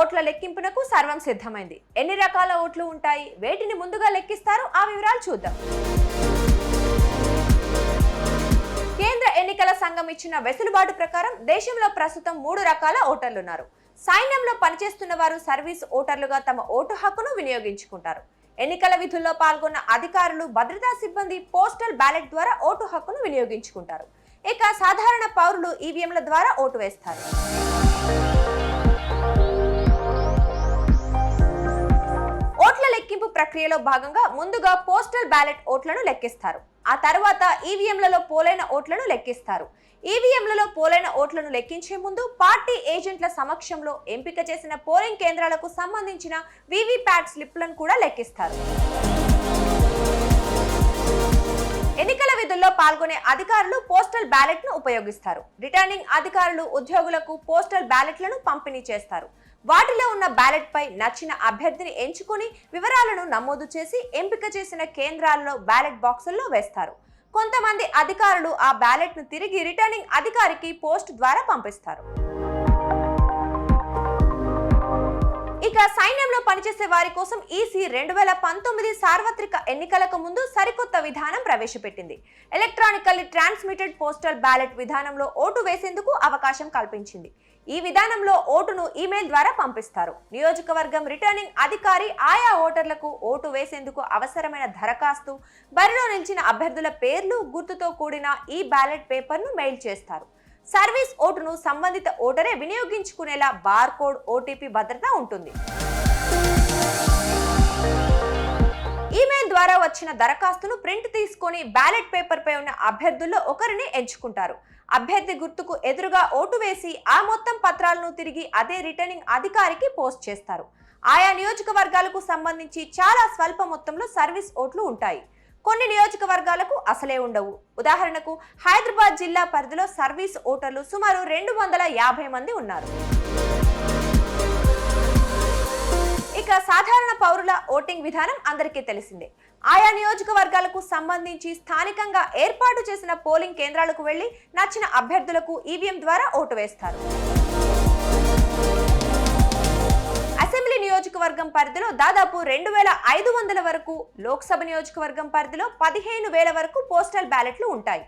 ఓట్ల లెక్కింపునకు సర్వం సిద్ధమైంది. ఎన్ని రకాల ఓట్లు ఉంటాయి, వేటిని ముందుగా లెక్కిస్తారు, ఆ వివరాలు చూద్దాం. కేంద్ర ఎన్నికల సంఘం ఇచ్చిన వెసులుబాటు ప్రకారం దేశంలో ప్రస్తుతం 3 రకాల ఓటర్లున్నారు. సైన్యంలో పనిచేస్తున్న వారు సర్వీస్ ఓటర్లుగా తమ ఓటు హక్కును వినియోగించుకుంటారు. ఎన్నికల విధుల్లో పాల్గొన్న అధికారులు, భద్రతా సిబ్బంది పోస్టల్ బ్యాలెట్ ద్వారా ఓటు హక్కును వినియోగించుకుంటారు. ఇక సాధారణ పౌరులు ఈవీఎంల ద్వారా ఓటు వేస్తారు. ఓట్ల లెక్కింపు ప్రక్రియలో భాగంగా ముందుగా పోస్టల్ బ్యాలెట్ ఓట్లను లెక్కిస్తారు. ఆ తర్వాత ఈవీఎంలలో పోలైన ఓట్లను లెక్కిస్తారు. ఈవీఎంలలో పోలైన ఓట్లను లెక్కించే ముందు పార్టీ ఏజెంట్ల సమక్షంలో ఎంపిక చేసిన పోలింగ్ కేంద్రాలకు సంబంధించిన వీవీప్యాట్ స్లిప్లను కూడా లెక్కిస్తారు. ఎన్నికల విధుల్లో పాల్గొనే అధికారులు పోస్టల్ బ్యాలెట్ ను ఉపయోగిస్తారు. రిటర్నింగ్ అధికారులు ఉద్యోగులకు పోస్టల్ బ్యాలెట్లను పంపిణీ చేస్తారు. వాటిలో ఉన్న బ్యాలెట్ పై నచ్చిన అభ్యర్థిని ఎంచుకొని వివరాలను నమోదు చేసి ఎంపిక చేసిన కేంద్రాల్లో బ్యాలెట్ బాక్సుల్లో వేస్తారు. కొంతమంది అధికారులు ఆ బ్యాలెట్ ను తిరిగి రిటర్నింగ్ అధికారికి పోస్ట్ ద్వారా పంపిస్తారు. ఇక సైన్యంలో పనిచేసే వారి కోసం ఈసీ 2019 సార్వత్రిక ఎన్నికలకు ముందు సరికొత్త విధానం ప్రవేశపెట్టింది. ఎలక్ట్రానికల్లీ ట్రాన్స్మిటెడ్ పోస్టల్ బ్యాలెట్ విధానంలో ఓటు వేసేందుకు అవకాశం కల్పించింది. ఈ విధానంలో ఓటును ఈమెయిల్ ద్వారా పంపిస్తారు. నియోజకవర్గం రిటర్నింగ్ అధికారి ఆయా ఓటర్లకు ఓటు వేసేందుకు అవసరమైన దరఖాస్తు, బరిలో నిలిచిన అభ్యర్థుల పేర్లు, గుర్తుతో కూడిన ఈ బ్యాలెట్ పేపర్ను మెయిల్ చేస్తారు. సర్వీస్ ఓటును సంబంధిత ఓటరే వినియోగించుకునేలా బార్కోడ్, ఓటీపీ భద్రత ఉంటుంది. ఈమెయిల్ ద్వారా వచ్చిన దరఖాస్తును ప్రింట్ తీసుకొని బ్యాలెట్ పేపర్ పై ఉన్న అభ్యర్థుల్లో ఒకరిని ఎంచుకుంటారు. అభ్యర్థి గుర్తుకు ఎదురుగా ఓటు వేసి ఆ మొత్తం పత్రాలను తిరిగి అదే రిటర్నింగ్ అధికారికి పోస్ట్ చేస్తారు. ఆయా నియోజకవర్గాలకు సంబంధించి చాలా స్వల్ప మొత్తంలో సర్వీస్ ఓట్లు ఉంటాయి. కొన్ని నియోజకవర్గాలకు అసలే ఉండవు. ఉదాహరణకు హైదరాబాద్ జిల్లా పరిధిలో సర్వీస్ ఓటర్లు సుమారు 250 మంది ఉన్నారు. ఇక సాధారణ పౌరుల ఓటింగ్ విధానం అందరికీ తెలిసిందే. ఆయా నియోజకవర్గాలకు సంబంధించి స్థానికంగా ఏర్పాటు చేసిన పోలింగ్ కేంద్రాలకు వెళ్లి నచ్చిన అభ్యర్థులకు ఈవీఎం ద్వారా ఓటు వేస్తారు. అసెంబ్లీ నియోజకవర్గం పరిధిలో దాదాపు 2500 వరకు, లోక్సభ నియోజకవర్గం పరిధిలో 15,000 వరకు పోస్టల్ బ్యాలెట్లు ఉంటాయి.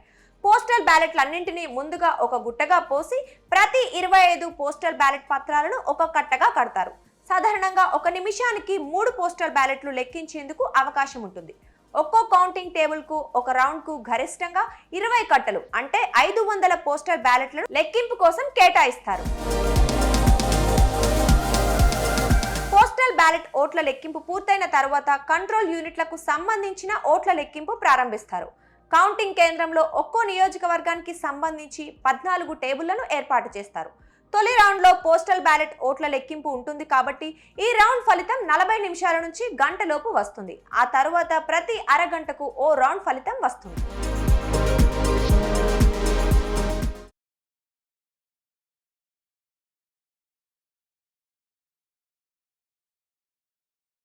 పోస్టల్ బ్యాలెట్లన్నింటినీ ముందుగా ఒక గుట్టగా పోసి ప్రతి 25 పోస్టల్ బ్యాలెట్ పత్రాలను ఒక కట్టగా కడతారు. సాధారణంగా 1 నిమిషానికి 3 పోస్టల్ బ్యాలెట్లు లెక్కించేందుకు అవకాశం ఉంటుంది. ఒక్కో కౌంటింగ్ టేబుల్ కు ఒక రౌండ్ కు గరిష్టంగా 20 కట్టలు అంటే 500 పోస్టల్ బ్యాలెట్లను లెక్కింపు కోసం కేటాయిస్తారు. పోస్టల్ బ్యాలెట్ ఓట్ల లెక్కింపు పూర్తయిన తర్వాత కంట్రోల్ యూనిట్లకు సంబంధించిన ఓట్ల లెక్కింపు ప్రారంభిస్తారు. కౌంటింగ్ కేంద్రంలో ఒక్కో నియోజకవర్గానికి సంబంధించి 14 టేబుళ్లను ఏర్పాటు చేస్తారు. తొలి రౌండ్ లో పోస్టల్ బ్యాలెట్ ఓట్ల లెక్కింపు ఉంటుంది కాబట్టి ఈ రౌండ్ ఫలితం 40 నిమిషాల నుంచి గంటలోపు వస్తుంది. ఆ తరువాత ప్రతి అరగంటకు ఓ రౌండ్ ఫలితం వస్తుంది.